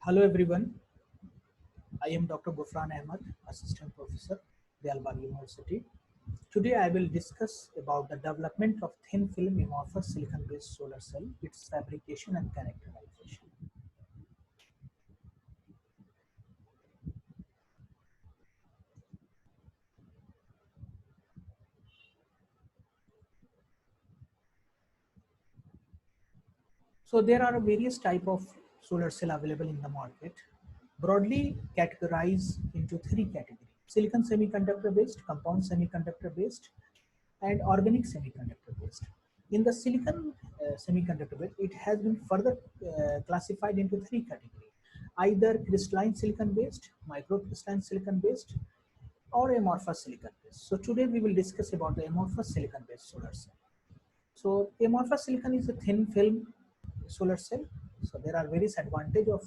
Hello everyone, I am Dr. Gufran Ahmad, Assistant Professor, Diyalbagh University. Today I will discuss about the development of thin film amorphous silicon based solar cell, its fabrication and characterization. So there are various type of solar cell available in the market, broadly categorized into three categories: silicon semiconductor based, compound semiconductor based, and organic semiconductor based. In the silicon semiconductor based, it has been further classified into three categories: either crystalline silicon based, microcrystalline silicon based, or amorphous silicon based. So today we will discuss about the amorphous silicon based solar cell. So amorphous silicon is a thin film solar cell. So there are various advantages of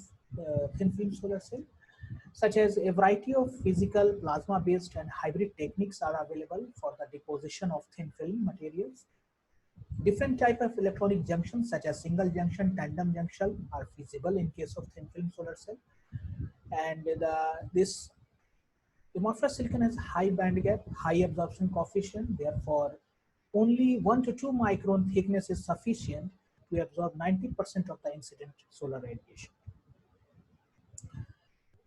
thin film solar cell, such as a variety of physical, plasma-based and hybrid techniques are available for the deposition of thin film materials. Different type of electronic junctions, such as single junction, tandem junction, are feasible in case of thin film solar cell. And this amorphous silicon has high band gap, high absorption coefficient. Therefore, only 1 to 2 micron thickness is sufficient to absorb 90% of the incident solar radiation.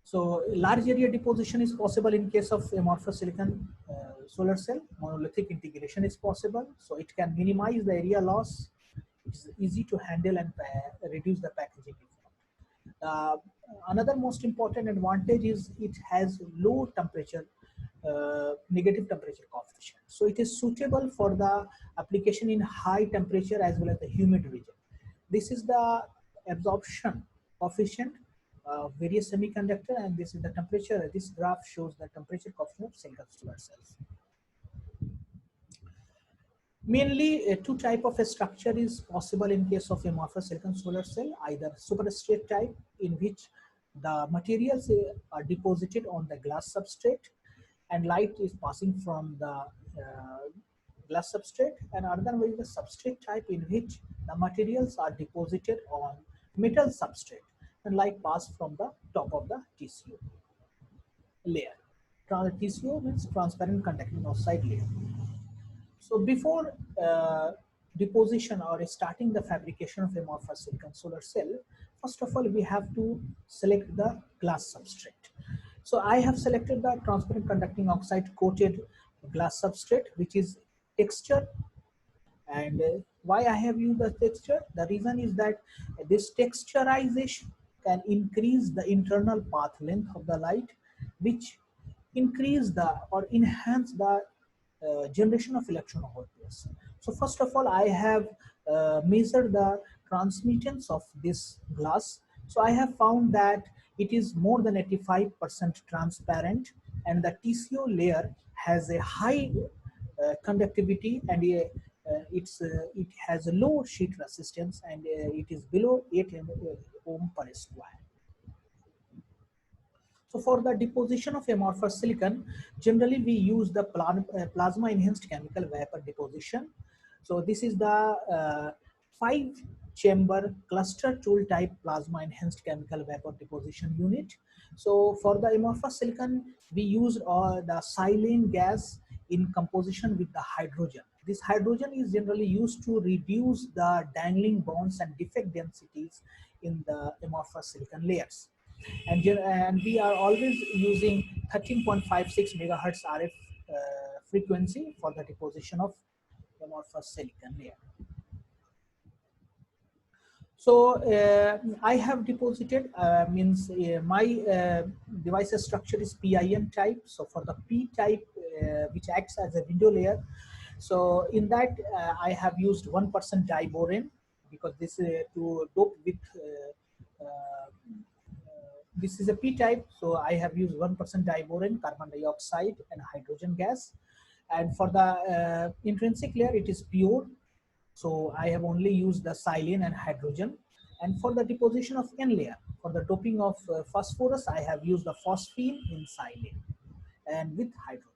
So large area deposition is possible in case of amorphous silicon solar cell. Monolithic integration is possible, so it can minimize the area loss. It's easy to handle and reduce the packaging effect. Uh, Another most important advantage is it has low temperature, negative temperature coefficient. So it is suitable for the application in high temperature as well as the humid region. This is the absorption coefficient of various semiconductor, and this is the temperature. This graph shows the temperature coefficient of silicon solar cells. Mainly, two type of a structure is possible in case of amorphous silicon solar cell, either superstrate type, in which the materials are deposited on the glass substrate and light is passing from the glass substrate, and another way is the substrate type, in which the materials are deposited on metal substrate and light pass from the top of the TCO layer. TCO means transparent conducting oxide layer. So before deposition or starting the fabrication of amorphous silicon solar cell, first of all, we have to select the glass substrate. So I have selected the transparent conducting oxide coated glass substrate, which is texture. And why I have used the texture? The reason is that this texturization can increase the internal path length of the light, which increase the or enhance the generation of electron voltages. So first of all, I have measured the transmittance of this glass. So I have found that it is more than 85% transparent, and the TCO layer has a high conductivity, and it has a low sheet resistance, and it is below 8 ohm per square. So for the deposition of amorphous silicon, generally we use the plasma enhanced chemical vapor deposition. So this is the 5-chamber cluster tool type plasma enhanced chemical vapor deposition unit. So for the amorphous silicon, we use the silane gas in composition with the hydrogen. This hydrogen is generally used to reduce the dangling bonds and defect densities in the amorphous silicon layers. And we are always using 13.56 megahertz RF frequency for the deposition of amorphous silicon layer. So I have deposited, means my device structure is PIN type. So for the P type, which acts as a window layer, so in that I have used 1% diborane, because this to dope with this is a P type, so I have used 1% diborane, carbon dioxide, and hydrogen gas. And for the intrinsic layer, it is pure, so I have only used the silane and hydrogen. And for the deposition of N layer, for the doping of phosphorus, I have used the phosphine in silane and with hydrogen.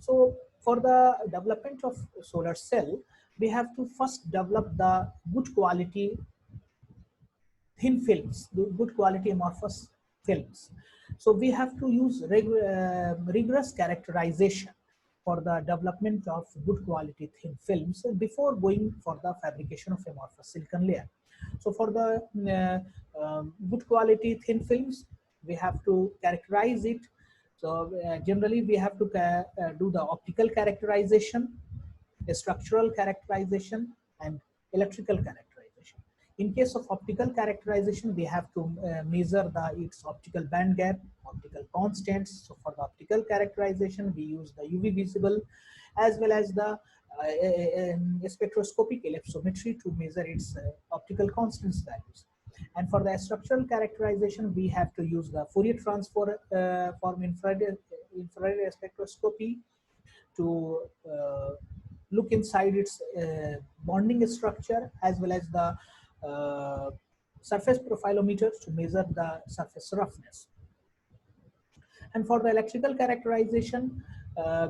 So for the development of solar cell, we have to first develop the good quality thin films, good quality amorphous films. So we have to use rigorous characterization for the development of good quality thin films before going for the fabrication of amorphous silicon layer. So for the good quality thin films, we have to characterize it. So generally we have to do the optical characterization, structural characterization, and electrical characterization. In case of optical characterization, we have to measure its optical band gap, optical constants. So for the optical characterization, we use the UV visible as well as the spectroscopic ellipsometry to measure its optical constants values. And for the structural characterization, we have to use the Fourier transform infrared spectroscopy to look inside its bonding structure, as well as the surface profilometers to measure the surface roughness. And for the electrical characterization,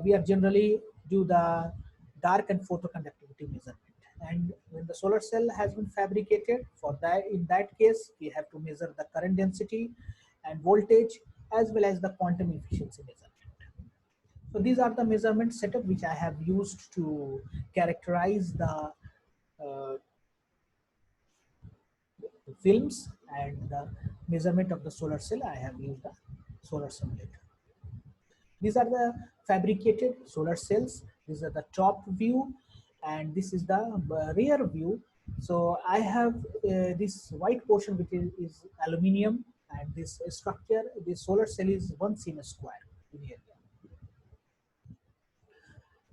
we are generally do the dark and photoconductivity measurement. And when the solar cell has been fabricated, for that, in that case, we have to measure the current density and voltage, as well as the quantum efficiency measurement. So these are the measurement setup which I have used to characterize the films, and the measurement of the solar cell. I have used a solar simulator. These are the fabricated solar cells. This is the top view, and this is the rear view. So I have this white portion which is aluminium, and this structure, this solar cell is 1 cm square in area.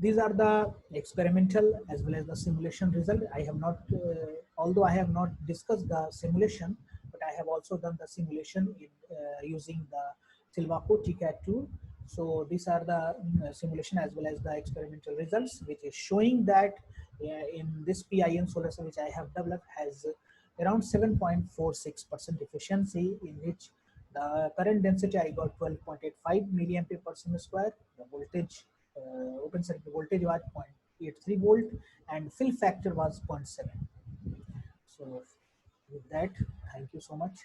These are the experimental as well as the simulation result. I have not, although I have not discussed the simulation, but I have also done the simulation in, using the Silvaco TCAD tool. So these are the simulation as well as the experimental results, which is showing that in this PIN solar cell which I have developed has around 7.46% efficiency, in which the current density I got 12.85 milliampere per centimeter square. The voltage, open circuit voltage was 0.83 volt, and fill factor was 0.7. So with that, thank you so much.